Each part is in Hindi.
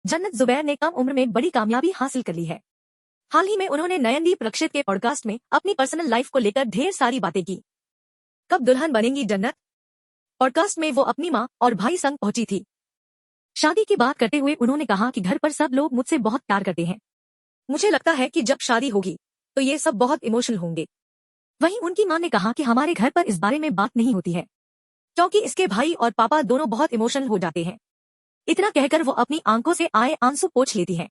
जन्नत जुबैर ने कम उम्र में बड़ी कामयाबी हासिल कर ली है। हाल ही में उन्होंने नयनदीप रक्षित के पॉडकास्ट में अपनी पर्सनल लाइफ को लेकर ढेर सारी बातें की। कब दुल्हन बनेंगी जन्नत? पॉडकास्ट में वो अपनी मां और भाई संग पहुंची थी। शादी की बात करते हुए उन्होंने कहा कि घर पर सब लोग मुझसे बहुत प्यार करते हैं। मुझे लगता है कि जब शादी होगी तो ये सब बहुत इमोशनल होंगे। वहीं उनकी मां ने कहा कि हमारे घर पर इस बारे में बात नहीं होती है क्योंकि इसके भाई और पापा दोनों बहुत इमोशनल हो जाते हैं। इतना कहकर वो अपनी आंखों से आए आंसू पोंछ लेती हैं।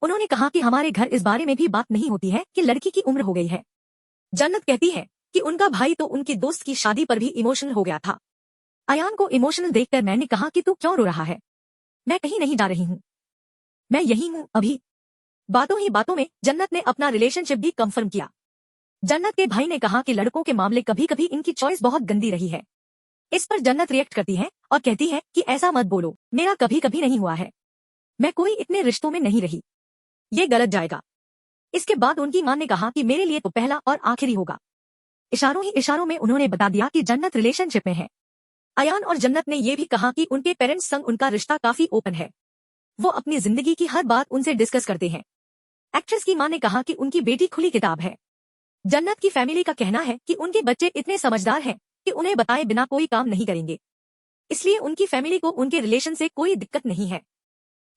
उन्होंने कहा कि हमारे घर इस बारे में भी बात नहीं होती है कि लड़की की उम्र हो गई है। जन्नत कहती है कि उनका भाई तो उनकी दोस्त की शादी पर भी इमोशनल हो गया था। अयान को इमोशनल देखकर मैंने कहा कि तू क्यों रो रहा है? मैं कहीं नहीं जा रही हूँ, मैं यही हूँ अभी। बातों ही बातों में जन्नत ने अपना रिलेशनशिप भी कंफर्म किया। जन्नत के भाई ने कहा कि लड़कों के मामले कभी कभी इनकी चॉइस बहुत गंदी रही है। इस पर जन्नत रिएक्ट करती है और कहती है कि ऐसा मत बोलो, मेरा कभी कभी नहीं हुआ है, मैं कोई इतने रिश्तों में नहीं रही, ये गलत जाएगा। इसके बाद उनकी मां ने कहा कि मेरे लिए तो पहला और आखिरी होगा। इशारों ही इशारों में उन्होंने बता दिया कि जन्नत रिलेशनशिप में है। अयान और जन्नत ने यह भी कहा कि उनके पेरेंट्स संग उनका रिश्ता काफी ओपन है। वो अपनी जिंदगी की हर बात उनसे डिस्कस करते हैं। एक्ट्रेस की मां ने कहा कि उनकी बेटी खुली किताब है। जन्नत की फैमिली का कहना है कि उनके बच्चे इतने समझदार हैं कि उन्हें बताए बिना कोई काम नहीं करेंगे, इसलिए उनकी फैमिली को उनके रिलेशन से कोई दिक्कत नहीं है।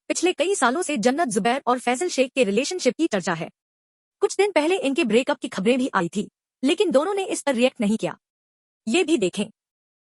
पिछले कई सालों से जन्नत जुबैर और फैसल शेख के रिलेशनशिप की चर्चा है। कुछ दिन पहले इनके ब्रेकअप की खबरें भी आई थी, लेकिन दोनों ने इस पर रिएक्ट नहीं किया। ये भी देखें।